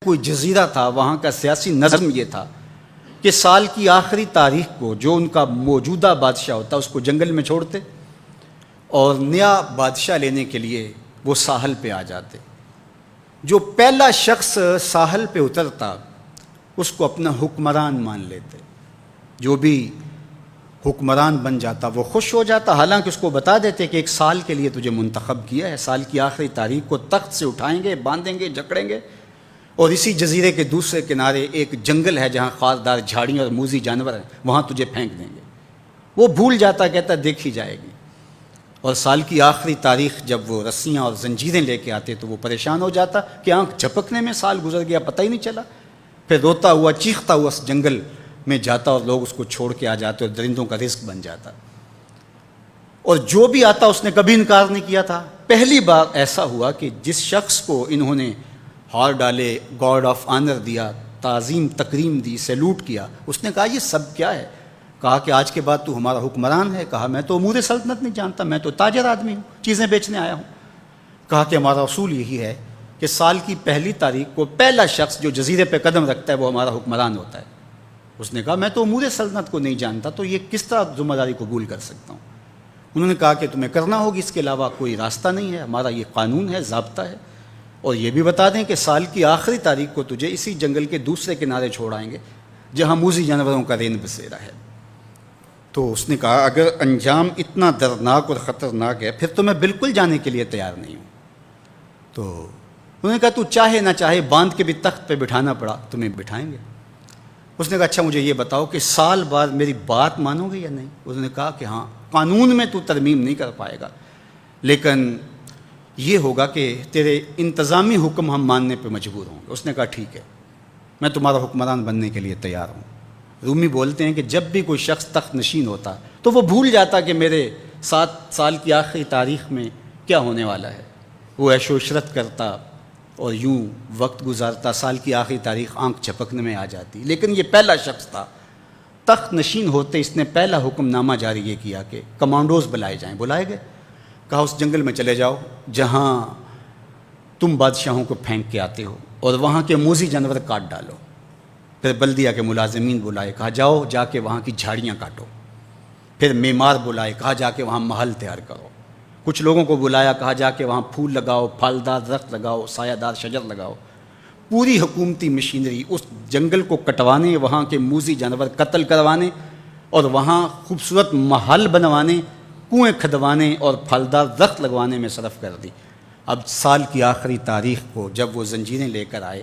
کوئی جزیرہ تھا، وہاں کا سیاسی نظم یہ تھا کہ سال کی آخری تاریخ کو جو ان کا موجودہ بادشاہ ہوتا اس کو جنگل میں چھوڑتے اور نیا بادشاہ لینے کے لیے وہ ساحل پہ آ جاتے۔ جو پہلا شخص ساحل پہ اترتا اس کو اپنا حکمران مان لیتے۔ جو بھی حکمران بن جاتا وہ خوش ہو جاتا، حالانکہ اس کو بتا دیتے کہ ایک سال کے لیے تجھے منتخب کیا ہے، سال کی آخری تاریخ کو تخت سے اٹھائیں گے، باندھیں گے، جکڑیں گے، اور اسی جزیرے کے دوسرے کنارے ایک جنگل ہے جہاں خاردار جھاڑیاں اور موذی جانور ہیں، وہاں تجھے پھینک دیں گے۔ وہ بھول جاتا، کہتا دیکھی جائے گی۔ اور سال کی آخری تاریخ جب وہ رسیاں اور زنجیریں لے کے آتے تو وہ پریشان ہو جاتا کہ آنکھ جھپکنے میں سال گزر گیا، پتہ ہی نہیں چلا۔ پھر روتا ہوا چیختا ہوا اس جنگل میں جاتا اور لوگ اس کو چھوڑ کے آ جاتے اور درندوں کا رزق بن جاتا۔ اور جو بھی آتا اس نے کبھی انکار نہیں کیا تھا۔ پہلی بار ایسا ہوا کہ جس شخص کو انہوں نے ہار ڈالے، گارڈ آف آنر دیا، تعظیم تکریم دی، سیلوٹ کیا، اس نے کہا یہ سب کیا ہے؟ کہا کہ آج کے بعد تو ہمارا حکمران ہے۔ کہا میں تو امور سلطنت نہیں جانتا، میں تو تاجر آدمی ہوں، چیزیں بیچنے آیا ہوں۔ کہا کہ ہمارا اصول یہی ہے کہ سال کی پہلی تاریخ کو پہلا شخص جو جزیرے پہ قدم رکھتا ہے وہ ہمارا حکمران ہوتا ہے۔ اس نے کہا میں تو امور سلطنت کو نہیں جانتا، تو یہ کس طرح ذمہ داری قبول کر سکتا ہوں؟ انہوں نے کہا کہ تمہیں کرنا ہوگی، اس کے علاوہ کوئی راستہ نہیں ہے، ہمارا یہ قانون ہے، ضابطہ ہے، اور یہ بھی بتا دیں کہ سال کی آخری تاریخ کو تجھے اسی جنگل کے دوسرے کنارے چھوڑائیں گے جہاں موذی جانوروں کا رین بسیرا ہے۔ تو اس نے کہا اگر انجام اتنا دردناک اور خطرناک ہے پھر تو میں بالکل جانے کے لیے تیار نہیں ہوں۔ تو انہوں نے کہا تو چاہے نہ چاہے باندھ کے بھی تخت پہ بٹھانا پڑا تمہیں بٹھائیں گے۔ اس نے کہا اچھا مجھے یہ بتاؤ کہ سال بعد میری بات مانو گے یا نہیں؟ اس نے کہا کہ ہاں، قانون میں تو ترمیم نہیں کر پائے گا، لیکن یہ ہوگا کہ تیرے انتظامی حکم ہم ماننے پہ مجبور ہوں گے۔ اس نے کہا ٹھیک ہے، میں تمہارا حکمران بننے کے لیے تیار ہوں۔ رومی بولتے ہیں کہ جب بھی کوئی شخص تخت نشین ہوتا تو وہ بھول جاتا کہ میرے 7 سال کی آخری تاریخ میں کیا ہونے والا ہے۔ وہ عیش و عشرت کرتا اور یوں وقت گزارتا، سال کی آخری تاریخ آنکھ جھپکنے میں آ جاتی۔ لیکن یہ پہلا شخص تھا، تخت نشین ہوتے اس نے پہلا حکم نامہ جاری یہ کیا کہ کمانڈوز بلائے جائیں۔ بلائے گئے، کہا اس جنگل میں چلے جاؤ جہاں تم بادشاہوں کو پھینک کے آتے ہو اور وہاں کے موذی جانور کاٹ ڈالو۔ پھر بلدیہ کے ملازمین بلائے، کہا جاؤ جا کے وہاں کی جھاڑیاں کاٹو۔ پھر معمار بلائے، کہا جا کے وہاں محل تیار کرو۔ کچھ لوگوں کو بلایا، کہا جا کے وہاں پھول لگاؤ، پھلدار درخت لگاؤ، سایہ دار شجر لگاؤ۔ پوری حکومتی مشینری اس جنگل کو کٹوانے، وہاں کے موذی جانور قتل کروانے اور وہاں خوبصورت محل بنوانے، کنویں کھدوانے اور پھلدار درخت لگوانے میں صرف کر دی۔ اب سال کی آخری تاریخ کو جب وہ زنجیریں لے کر آئے